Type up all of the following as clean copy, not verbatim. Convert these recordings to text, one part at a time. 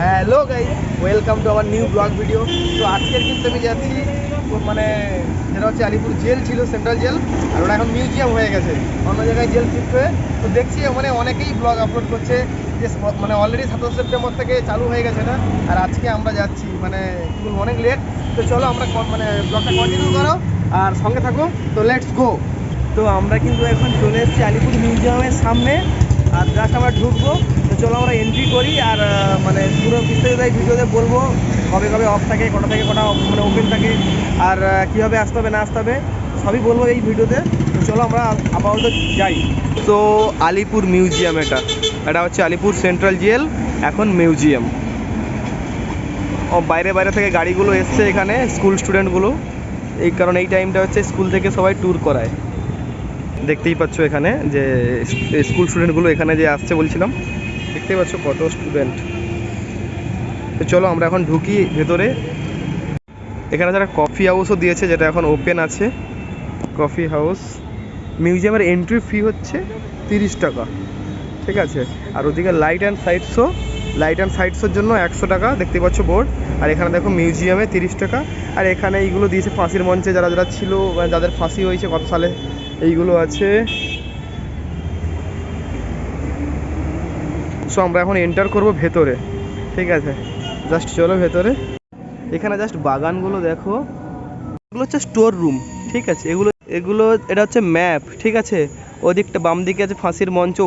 Hello guys, welcome to our new blog video. তো আজকের কিন্তু আমি যাচ্ছি মানে যেটা হচ্ছে আলিপুর জেল ছিল, সেন্ট্রাল জেল, আর ওটা এখন মিউজিয়াম হয়ে গেছে, অন্য জায়গায় জেল শিফট হয়ে। তো দেখছি মানে অনেকেই ব্লগ আপলোড করছে যে মানে অলরেডি 27 সেপ্টেম্বর থেকে চালু হয়ে গেছে না, আর আজকে আমরা যাচ্ছি মানে কি বলবো, অনেক লেট। তো চলো আমরা মানে ব্লগটা কন্টিনিউ করো আর সঙ্গে থাকো। তো লেটস গো। তো আমরা কিন্তু এখন চলে এসেছি আলিপুর মিউজিয়ামের সামনে, আর জাস্ট আমরা ঢুকবো। তো চলো আমরা এন্ট্রি করি, আর মানে পুরো বিস্তারিত এই ভিডিওতে বলবো কবে কবে অফ থাকে, কটা থেকে কটা মানে ওপেন থাকে, আর কীভাবে আসতে হবে না আসতে হবে সবই বলবো এই ভিডিওতে। তো চলো আমরা আপাতত যাই। তো আলিপুর মিউজিয়াম, এটা হচ্ছে আলিপুর সেন্ট্রাল জেল, এখন মিউজিয়াম। ও বাইরে বাইরে থেকে গাড়িগুলো এসছে এখানে, স্কুল স্টুডেন্টগুলো, এই কারণ এই টাইমটা হচ্ছে স্কুল থেকে সবাই ট্যুর করায়। দেখতেই পাচ্ছ এখানে যে স্কুল স্টুডেন্টগুলো এখানে যে আসছে বলছিলাম, দেখতেই পাচ্ছ কত স্টুডেন্ট। তো চলো আমরা এখন ঢুকি ভেতরে। এখানে যারা কফি হাউসও দিয়েছে, যেটা এখন ওপেন আছে, কফি হাউস। মিউজিয়ামের এন্ট্রি ফি হচ্ছে 30 টাকা, ঠিক আছে। আর ওদিকে লাইট অ্যান্ড সাইটসের জন্য 100 টাকা, দেখতে পাচ্ছ বোর্ড। আর এখানে দেখো মিউজিয়ামে 30 টাকা। আর এখানে এইগুলো দিয়েছে ফাঁসির মঞ্চে যারা যারা ছিল, যাদের ফাঁসি হয়েছে কত সালে, এইগুলো আছে। সো আমরা এখন এন্টার করব ভেতরে, ঠিক আছে। জাস্ট চলো ভেতরে। এখানে জাস্ট বাগানগুলো দেখো, এগুলো হচ্ছে স্টোর রুম, ঠিক আছে। এগুলো এগুলো এটা হচ্ছে ম্যাপ, ঠিক আছে। ওদিকটা বাম দিকে আছে ফাঁসির মঞ্চ,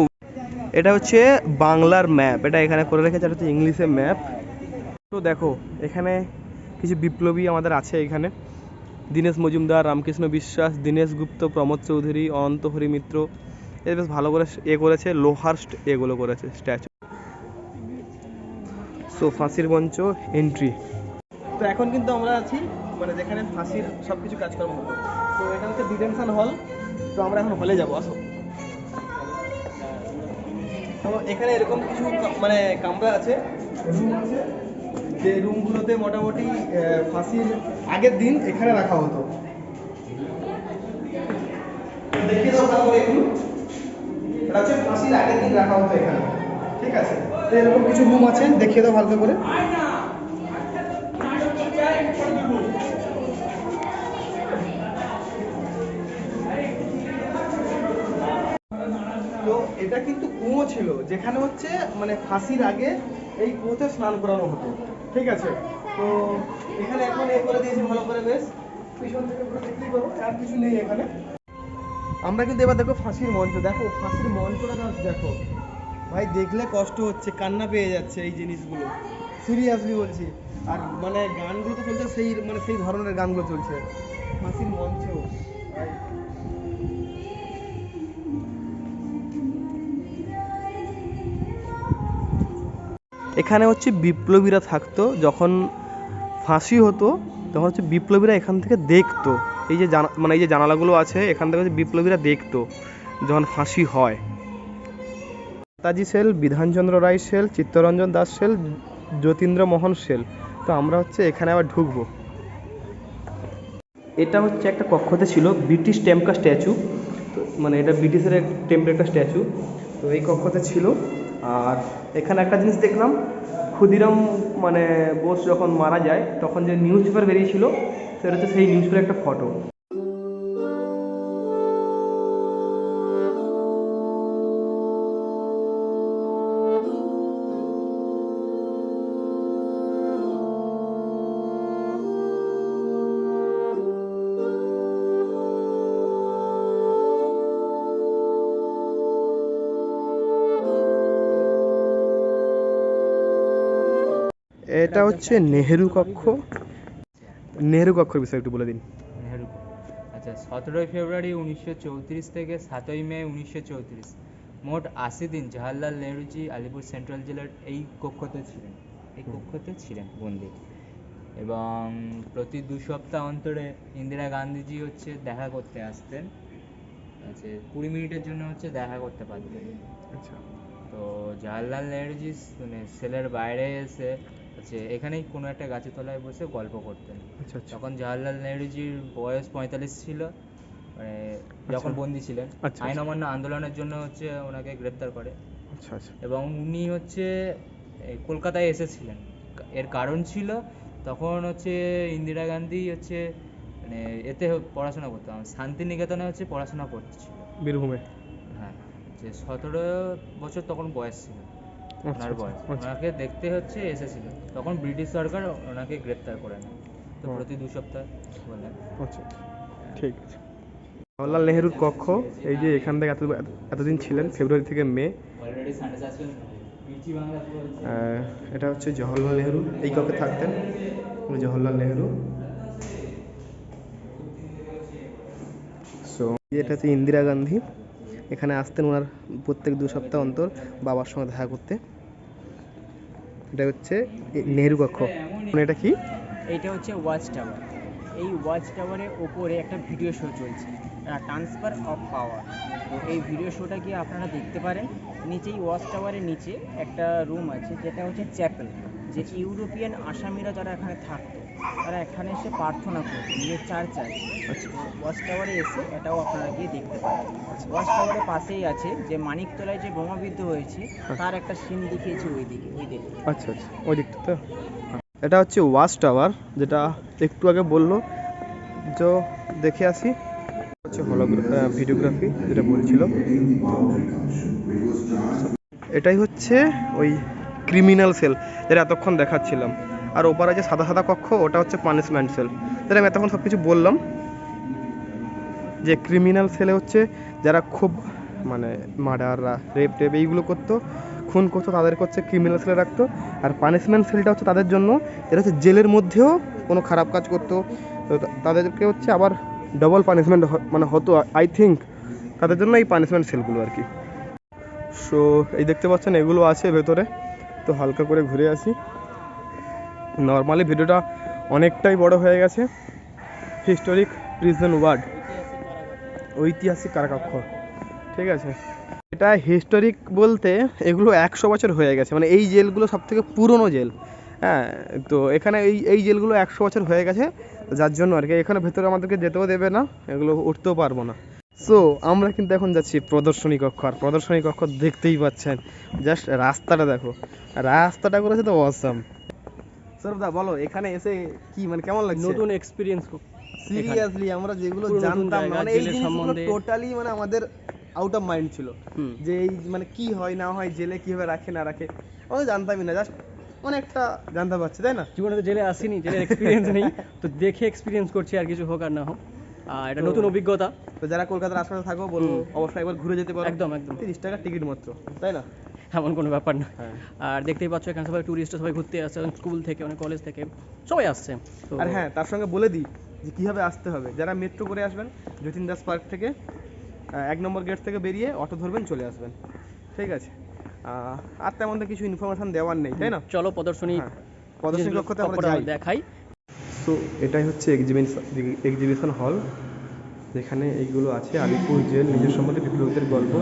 এটা হচ্ছে বাংলার ম্যাপ, এটা এখানে করে রেখেছে। এটা হচ্ছে ইংলিশে ম্যাপ। তো দেখো এখানে কিছু বিপ্লবী আমাদের আছে এখানে, দীনেশ মজুমদার, রামকৃষ্ণ বিশ্বাস, দীনেশ গুপ্ত, প্রমোদ চৌধুরী, অনন্ত হরি মিত্র। এ বেশ ভালো করে করেছে, লোহার এগুলো করেছে স্ট্যাচু। সো ফাঁসির মঞ্চ এন্ট্রি। তো এখন কিন্তু আমরা আছি মানে যেখানে ফাঁসির সব কিছু কাজকর্ম হতো। তো এটা হচ্ছে ডিটেনশন হল। তো আমরা এখন হলে যাবো, আসো। তো এখানে এরকম কিছু মানে কামরা আছে, রুম আছে, যে রুমগুলোতে মোটামুটি ফাঁসির আগের দিন এখানে রাখা হতো। দেখিয়ে দাও ভালো করে একটু। এটা হচ্ছে ফাঁসির আগের দিন রাখা হতো এখানে, ঠিক আছে। তো এরকম কিছু রুম আছে, দেখিয়ে দাও ভালো করে। তো এটা কিন্তু কুয়ো ছিল, যেখানে হচ্ছে মানে ফাঁসির আগে এই কুয়োতে স্নান করানো হতো, ঠিক আছে। তো এখানে এখন এ করে দিয়েছে ভালো করে, বেশ পিছন থেকে পুরো দেখতেই পাবো, আর কিছু নেই এখানে। আমরা কিন্তু এবার দেখো ফাঁসির মঞ্চ, দেখো ফাঁসির মঞ্চটা দেখো ভাই, দেখলে কষ্ট হচ্ছে, কান্না পেয়ে যাচ্ছে এই জিনিসগুলো, সিরিয়াসলি বলছি। আর মানে গানগুলো তো চলছে সেই মানে সেই ধরনের গানগুলো চলছে ফাঁসির মঞ্চেও ভাই। এখানে হচ্ছে বিপ্লবীরা থাকতো, যখন ফাঁসি হতো তখন হচ্ছে বিপ্লবীরা এখান থেকে দেখতো। এই যে মানে এই যে জানালাগুলো আছে, এখান থেকে হচ্ছে বিপ্লবীরা দেখতো যখন ফাঁসি হয়। নেতাজি সেল, বিধানচন্দ্র রায় সেল, চিত্তরঞ্জন দাস সেল, যতীন্দ্র মোহন সেল। তো আমরা হচ্ছে এখানে আবার ঢুকবো। এটা হচ্ছে একটা কক্ষতে ছিল ব্রিটিশ টেম্পকার স্ট্যাচু, তো মানে এটা ব্রিটিশের টেম্পের একটা স্ট্যাচু। তো এই কক্ষতে ছিল। আর এখানে একটা জিনিস দেখলাম, ক্ষুদিরাম মানে বোস যখন মারা যায় তখন যে নিউজ পেপার বেরিয়েছিল, সেটা হচ্ছে সেই নিউজ পেপারের একটা ফটো। এটা হচ্ছে নেহেরু কক্ষ। নেহেরু কক্ষের বিষয়ে একটু বলে দিন। নেহেরু, আচ্ছা, 17ই ফেব্রুয়ারি 1934 থেকে 7ই মে 1934, মোট 80 দিন জওহরলাল নেহরুজি আলিপুর সেন্ট্রাল জেলার এই কক্ষতে ছিলেন বন্দি। এবং প্রতি 2 সপ্তাহ অন্তরে ইন্দিরা গান্ধীজি হচ্ছে দেখা করতে আসতেন, আচ্ছা 20 মিনিটের জন্য হচ্ছে দেখা করতে পারতেন। আচ্ছা। তো জওহরলাল নেহরুজি মানে সেলের বাইরে এসে হচ্ছে এখানেই কোনো একটা গাছের তলায় বসে গল্প করতেন। আচ্ছা আচ্ছা তখন জওহরলাল নেহরুজির বয়স 45 ছিল, মানে যখন বন্দি ছিলেন। আইন অমান্য আন্দোলনের জন্য হচ্ছে ওনাকে গ্রেপ্তার করে। আচ্ছা আচ্ছা। এবং উনি হচ্ছে এই কলকাতায় এসেছিলেন। এর কারণ ছিল তখন হচ্ছে ইন্দিরা গান্ধী হচ্ছে মানে এতে পড়াশোনা করতাম, শান্তিনিকেতনে হচ্ছে পড়াশোনা করছিল। বীরভূমে। হ্যাঁ, যে 17 বছর তখন বয়স ছিল ওনার বয়স। আচ্ছা। ওনাকে দেখতে হচ্ছে এসেছিল, তখন ব্রিটিশ সরকার ওনাকে গ্রেপ্তার করে নেয়। তো ও। প্রতি 2 সপ্তাহ বলে। আচ্ছা, ঠিক আছে। জওয়াহরলাল নেহরুর কক্ষ, এই যে এখান থেকে এতদিন ছিলেন, ফেব্রুয়ারি থেকে মে। অলরেডি সানডে সাসপেন্স পিচি বাংলা পুরো হচ্ছে। এটা হচ্ছে জওহরলাল নেহরু, এই কক্ষে থাকতেন জওহরলাল নেহরু। সো এটা হচ্ছে ইন্দিরা গান্ধী, এখানে আসতেন ওনার প্রত্যেক 2 সপ্তাহ অন্তর বাবার সঙ্গে দেখা করতে। এটা হচ্ছে নেহরু কক্ষ। এটা কি? এইটা হচ্ছে ওয়াচ টাওয়ার। এই ওয়াচ টাওয়ারের ওপরে একটা ভিডিও শো চলছে, ট্রান্সফার অফ পাওয়ার। তো এই ভিডিও শোটা কি আপনারা দেখতে পারেন। নিচেই ওয়াচ টাওয়ারের নিচে একটা রুম আছে, যেটা হচ্ছে চ্যাপেল, যে ইউরোপিয়ান আসামিরা যারা এখানে থাকতো তারা এখানে এসে প্রার্থনা করতো, নিজের চার্চ আছে। ওয়াচ টাওয়ারে এসে এটাও আপনারা গিয়ে দেখতে পারেন। ওয়াচ টাওয়ারের পাশেই আছে যে মানিকতলায় যে বোমাবিদ্ধ হয়েছে তার একটা সিন দেখিয়েছে ওই দিকে, ওই দিকে। আচ্ছা আচ্ছা, ওই দিকটা তো। এটা হচ্ছে ওয়াচ টাওয়ার, যেটা একটু আগে বললো, তো দেখে আসি। হচ্ছে ভিডিওগ্রাফি যেটা বলছিল, এটাই হচ্ছে ওই ক্রিমিনাল সেল যেটা এতক্ষণ দেখাচ্ছিলাম। আর ওপারে যে সাদা সাদা কক্ষ, ওটা হচ্ছে পানিশমেন্ট সেল, যেটা আমি এতক্ষণ সব কিছু বললাম। যে ক্রিমিনাল সেলে হচ্ছে যারা খুব মানে মার্ডাররা, রেপ টেপ এইগুলো করতো, খুন করতো, তাদেরকে হচ্ছে ক্রিমিনাল সেলে রাখতো। আর পানিশমেন্ট সেলটা হচ্ছে তাদের জন্য, এটা হচ্ছে জেলের মধ্যেও কোনো খারাপ কাজ করতো তো তাদেরকে হচ্ছে আবার ডবল পানিশমেন্ট মানে হতো আই থিঙ্ক, তাদের জন্য এই পানিশমেন্ট সেলগুলো আর কি। সো এই দেখতে পাচ্ছেন এগুলো আছে ভেতরে, তো হালকা করে ঘুরে আসি। নর্মালি ভিডিওটা অনেকটাই বড় হয়ে গেছে। হিস্টোরিক প্রিজন ওয়ার্ড, ঐতিহাসিক কারাকক্ষ, ঠিক আছে। এটা হিস্টোরিক বলতে এগুলো 100 বছর হয়ে গেছে, মানে এই জেলগুলো সব থেকে পুরনো জেল। হ্যাঁ, তো এখানে এই জেলগুলো 100 বছর হয়ে গেছে, যার জন্য আর কি এখানে ভেতরে আমাদেরকে যেতেও দেবে না, এগুলো উঠতেও পারবো না। সো আমরা কিন্তু এখন যাচ্ছি প্রদর্শনী কক্ষ। আর প্রদর্শনী কক্ষ দেখতেই পাচ্ছেন, জাস্ট রাস্তাটা দেখো, রাস্তাটা করেছে তো অসাম। সরদা বলো, এখানে এসে কি মানে কেমন লাগছে? নতুন এক্সপিরিয়েন্স। সিরিয়াসলি আমরা যেগুলো পুরো নতুন জানতাম না, জায়গা, মানে এই জেলের জিনিসগুলো সম্বন্ধে। টোটালি মানে আমাদের আউট অফ মাইন্ড ছিল, যে এই মানে কি হয় না হয়, জেলে কিভাবে রাখে না রাখে, আমরা জানতামই না। জাস্ট অনেকটা জানতে পারছি, তাই না? জীবনে তো জেলে আসিনি, জেলের এক্সপিরিয়েন্স নেই, তো দেখে এক্সপিরিয়েন্স করছি, আর কিছু হোক আর না হোক। এটা নতুন অভিজ্ঞতা। তো যারা কলকাতার আশপাশে থাকো বলবো অবশ্যই একবার ঘুরে যেতে পারো। একদম একদম 30 টাকা টিকিট মাত্র, তাই না? এমন কোনো ব্যাপার না। হ্যাঁ। আর দেখতেই পাচ্ছ এখানে সবাই টুরিস্ট, সবাই ঘুরতে আসছে, স্কুল থেকে, অনেক কলেজ থেকে সবাই আসছে। তো আর হ্যাঁ, তার সঙ্গে বলে দিই যে কীভাবে আসতে হবে। যারা মেট্রো করে আসবেন, যতীন দাস পার্ক থেকে 1 নম্বর গেট থেকে বেরিয়ে অটো ধরবেন, চলে আসবেন, ঠিক আছে। আর তেমন তো কিছু ইনফরমেশন দেওয়ার নেই, তাই না? চলো প্রদর্শনী প্রদর্শনী কক্ষতে আমরা কক্ষটা যাই। দেখাই। সো এটাই হচ্ছে এক্সিবিশন হল, যেখানে এইগুলো আছে আলিপুর জেল, নিজের সম্বন্ধে বিপ্লবীদের গল্প।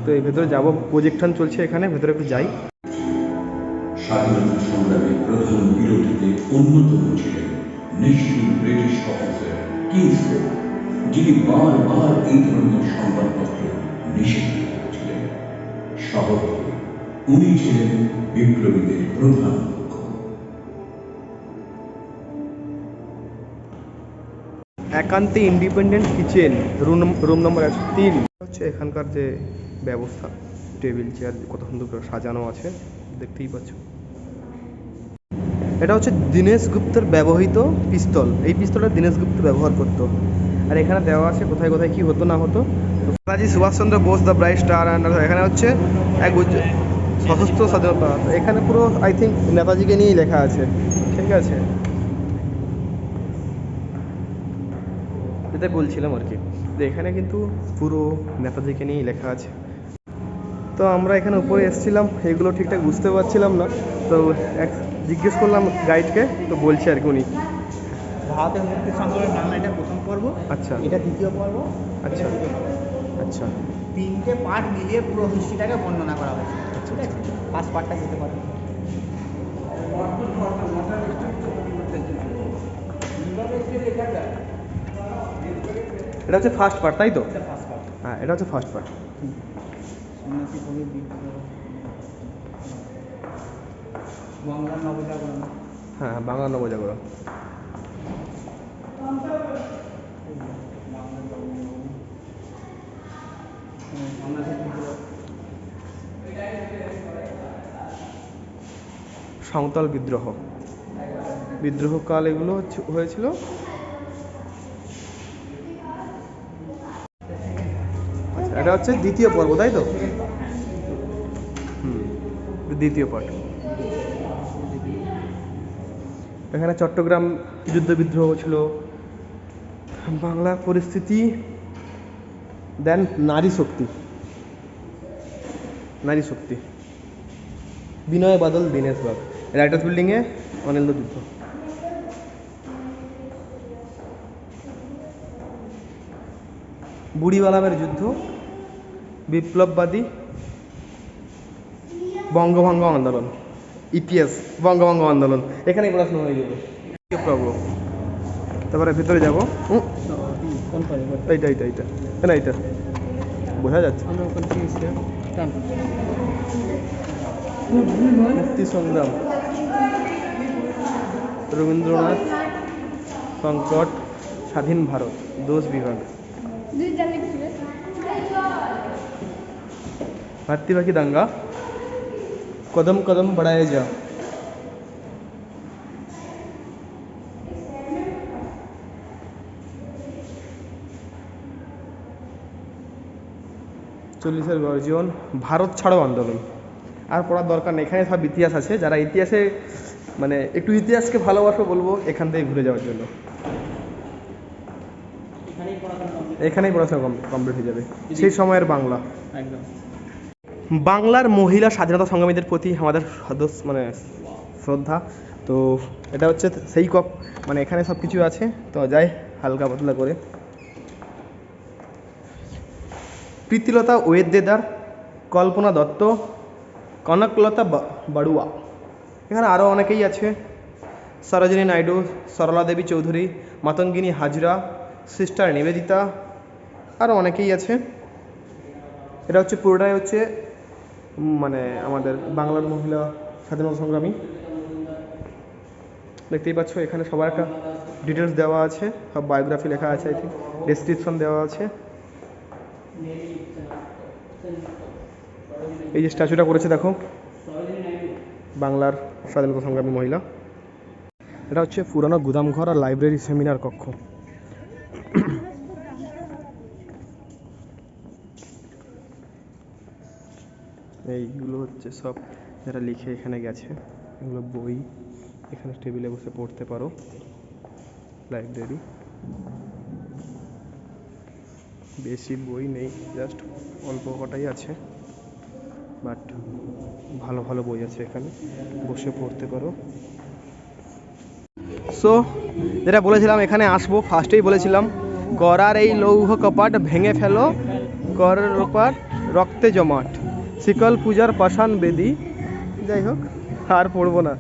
তো এই ভেতরে যাবো, প্রজেকশন চলছে এখানে, ভেতরে একটু যাই। স্বাধীনতা সংগ্রামে প্রধান বিরোধীদের অন্যতম ছিলেন নিষ্ঠুর ব্রিটিশ অফিসার কিংসফোর্ড, যিনি বারবার এই ধরনের সংবাদপত্র নিষিদ্ধ করেছিলেন। শহরে উনি ছিলেন বিপ্লবীদের প্রধান লক্ষ্য। একান্তে ইন্ডিপেন্ডেন্ট কিচেন, রুম নম্বর 3 হচ্ছে এখানকার যে ব্যবস্থা, টেবিল চেয়ার কত সুন্দর করে সাজানো আছে, দেখতেই পাচ্ছ। এটা হচ্ছে দীনেশ গুপ্তের ব্যবহৃত পিস্তল, এই পিস্তলটা দীনেশ গুপ্ত ব্যবহার করতো। আর এখানে দেওয়া আছে কোথায় কোথায় কি হতো না হতো। Netaji Subhas Chandra Bose, the bright star and এখানে হচ্ছে এক সশস্ত্র স্বাধীনতা, এখানে পুরো আই থিঙ্ক নেতাজিকে নিয়েই লেখা আছে, ঠিক আছে। যেটা বলছিলাম আর কি, যে এখানে কিন্তু পুরো নেতাজিকে নিয়েই লেখা আছে। তো আমরা এখানে উপরে এসেছিলাম, এগুলো ঠিকঠাক বুঝতে পারছিলাম না, তো জিজ্ঞেস করলাম গাইডকে, তো বলছে আর কি উনি। ভারতের মুক্তি সংগ্রামের বাংলা, এটা প্রথম পর্ব, আচ্ছা এটা দ্বিতীয় পর্ব, আচ্ছা আচ্ছা 3টে পার্ট মিলিয়ে পুরো হিস্ট্রিটাকে বর্ণনা করা হয়েছে, ঠিক আছে। ফার্স্ট পার্টটা যেতে পারে। এটা হচ্ছে ফার্স্ট পার্ট, তাই তো? এটা ফার্স্ট পার্ট। হ্যাঁ, এটা হচ্ছে ফার্স্ট পার্ট। সন্ন্যাসী কবির বিদ্রোহ। বাংলার নবজাগরণ। হ্যাঁ, বাংলা নবজাগরণ। বাংলাদেশ বিদ্রোহ। সাঁওতাল বিদ্রোহ, বিদ্রোহকাল এগুলো হয়েছিল। আচ্ছা, এটা হচ্ছে দ্বিতীয় পর্ব, তাই তো? দ্বিতীয় পার্ট। এখানে চট্টগ্রাম যুদ্ধ বিদ্রোহ ছিল, বাংলার পরিস্থিতি, দেন নারী শক্তি, নারী শক্তি, বিনয় বাদল দীনেশ বাগ, রাইটার্স বিল্ডিংয়ে অনিন্দ যুদ্ধ। বুড়িবালামের যুদ্ধ, বিপ্লববাদী, বঙ্গভঙ্গ আন্দোলন, ইতিহাস, বঙ্গভঙ্গ আন্দোলন, এখানেই পড়াশোনা হয়ে যাবে। প্রবলেম। তারপরে ভিতরে যাবো। কোন পারে? এইটা এইটা এইটা না, এইটা বোঝা যাচ্ছে। আমরা ওখানে কি এসে টান মুক্তি সংগ্রাম, রবীন্দ্রনাথ সংকট, স্বাধীন ভারত, দোষ বিভাগ, ভাতৃবাকি দাঙ্গা, কদম কদম বড়ায়ে যা, চল্লিশের গর্জন, ভারত ছাড়ো আন্দোলন। আর পড়ার দরকার নেই, এখানে সব ইতিহাস আছে। যারা ইতিহাসে মানে একটু ইতিহাসকে ভালোবাসো বলবো এখান থেকে ঘুরে যাওয়ার জন্য। এখানেই পড়াশোনা কমপ্লিট হয়ে যাবে। সেই সময়ের বাংলা, একদম। বাংলার মহিলা স্বাধীনতা সংগ্রামীদের প্রতি আমাদের মানে শ্রদ্ধা। তো এটা হচ্ছে সেই মানে এখানে সব কিছু আছে। তো যাই হালকা পাতলা করে। প্রীতিলতা ওয়েদ্দেদার, কল্পনা দত্ত, কনকলতা বাড়ুয়া, এখানে আরও অনেকেই আছে। সরোজিনী নাইডু, সরলা দেবী চৌধুরী, মাতঙ্গিনী হাজরা, সিস্টার নিবেদিতা, আরও অনেকেই আছে। এটা হচ্ছে পুরোটাই হচ্ছে মানে আমাদের বাংলার মহিলা স্বাধীনতা সংগ্রামী। দেখতেই পাচ্ছ এখানে সবার একটা ডিটেলস দেওয়া আছে, সব বায়োগ্রাফি লেখা আছে, আই থিঙ্ক ডেসক্রিপশন দেওয়া আছে। এই যে স্ট্যাচুটা করেছে দেখো, বাংলার স্বাধীনতা সংগ্রামী মহিলা। এটা হচ্ছে পুরানো গুদামঘর আর লাইব্রেরি সেমিনার কক্ষ। এইগুলো হচ্ছে সব যারা লিখে এখানে গেছে, এগুলো বই, এখানে টেবিলে বসে পড়তে পারো। লাইব্রেরি, বেশি বই নেই, জাস্ট অল্প কটাই আছে, বাট ভালো ভালো বই আছে, এখানে বসে পড়তে পারো। সো যেটা বলেছিলাম এখানে আসবো, ফার্স্টেই বলেছিলাম গড়ার এই লৌহ কপাট ভেঙে ফেলো, করের ওপার রক্তে জমাট, শিকল পূজার পাষাণ বেদি। যাই হোক আর পড়বো না।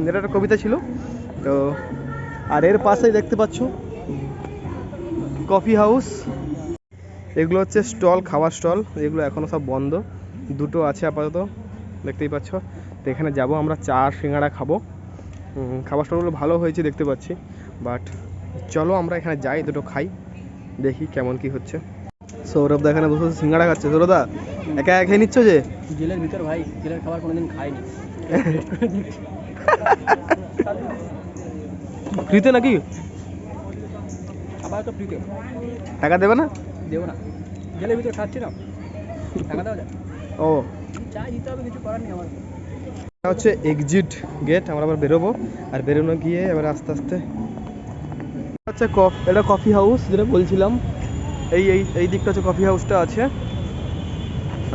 এটা একটা কবিতা ছিল। তো আর এর পাশেই দেখতে পাচ্ছ কফি হাউস। এগুলো হচ্ছে স্টল, খাওয়ার স্টল, এগুলো এখনও সব বন্ধ, দুটো আছে আপাতত, দেখতেই পাচ্ছ। তো এখানে যাবো আমরা, চা সিঙ্গাড়া খাবো। খাবার স্টলগুলো ভালো হয়েছে দেখতে পাচ্ছি, বাট চলো আমরা এখানে যাই, দুটো খাই, দেখি কেমন কি হচ্ছে। সৌরভদা এখানে বসে সিঙ্গাড়া খাচ্ছে। সৌরভদা একা একা খেয়ে নিচ্ছ যে? জেলের ভিতর ভাই, জেলের খাবার কোনোদিন খাইনি। ফ্রিতে নাকি? খাবার তো ফ্রিতে। টাকা দেবে না? দেবো না, জেলের ভিতর খাচ্ছি না, টাকা দেওয়া যায়। ও চাই দিতে হবে, কিছু করার নেই আমার। এটা হচ্ছে এক্সিট গেট, আমরা আবার বেরোবো। আর বেরোনো গিয়ে এবার আস্তে আস্তে হচ্ছে এটা কফি হাউস যেটা বলছিলাম। এই এই এই দিকটা হচ্ছে কফি হাউসটা আছে।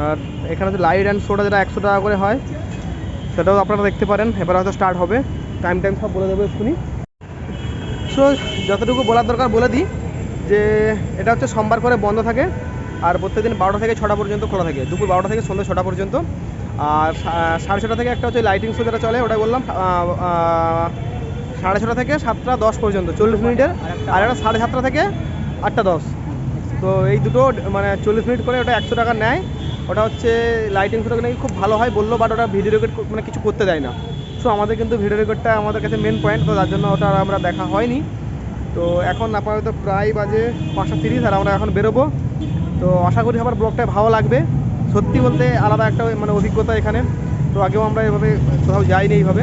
আর এখানে হচ্ছে লাইট অ্যান্ড সোডা, যেটা 100 টাকা করে হয়, সেটাও আপনারা দেখতে পারেন। এবার হয়তো স্টার্ট হবে, টাইম সব বলে দেবো এক্ষুনি। সো যতটুকু বলার দরকার বলে দিই যে এটা হচ্ছে সোমবার করে বন্ধ থাকে, আর প্রত্যেকদিন 12টা থেকে 6টা পর্যন্ত খোলা থাকে, দুপুর 12টা থেকে সন্ধ্যা 6টা পর্যন্ত। আর 6:30 থেকে একটা হচ্ছে লাইটিং শো যেটা চলে, ওটাই বললাম 6:30 থেকে 7:10 পর্যন্ত 40 মিনিটের। আর একটা 7:30 থেকে 8:10। তো এই দুটো মানে 40 মিনিট করে, ওটা 100 টাকা নেয়। ওটা হচ্ছে লাইটিং ফটো নাকি খুব ভালো হয় বললো, বাট ওটা ভিডিও রেকর্ড মানে কিছু করতে দেয় না। সো আমাদের কিন্তু ভিডিও রেকর্ডটা আমাদের কাছে মেন পয়েন্ট, তো তার জন্য ওটা আর আমরা দেখা হয়নি। তো এখন আপাতত প্রায় বাজে 5:30 আর আমরা এখন বেরোবো। তো আশা করি আমার ব্লগটা ভালো লাগবে। সত্যি বলতে আলাদা একটা মানে অভিজ্ঞতা এখানে, তো আগেও আমরা এভাবে কোথাও যাইনি এইভাবে।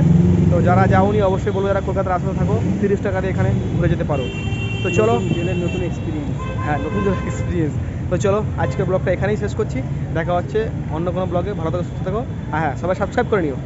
তো যারা যাওনি অবশ্যই বলবো, যারা কলকাতার আসাতে থাকো 30 টাকা দিয়ে এখানে ঘুরে যেতে পারো। তো চলো, জেলের নতুন এক্সপিরিয়েন্স। হ্যাঁ নতুন এক্সপিরিয়েন্স। তো চলো আজকের ব্লগটা এখানেই শেষ করছি, দেখা হচ্ছে অন্য কোনো ব্লগে। ভালো থাকো, সুস্থ থাকো, হ্যাঁ সবাই সাবস্ক্রাইব করে নিও।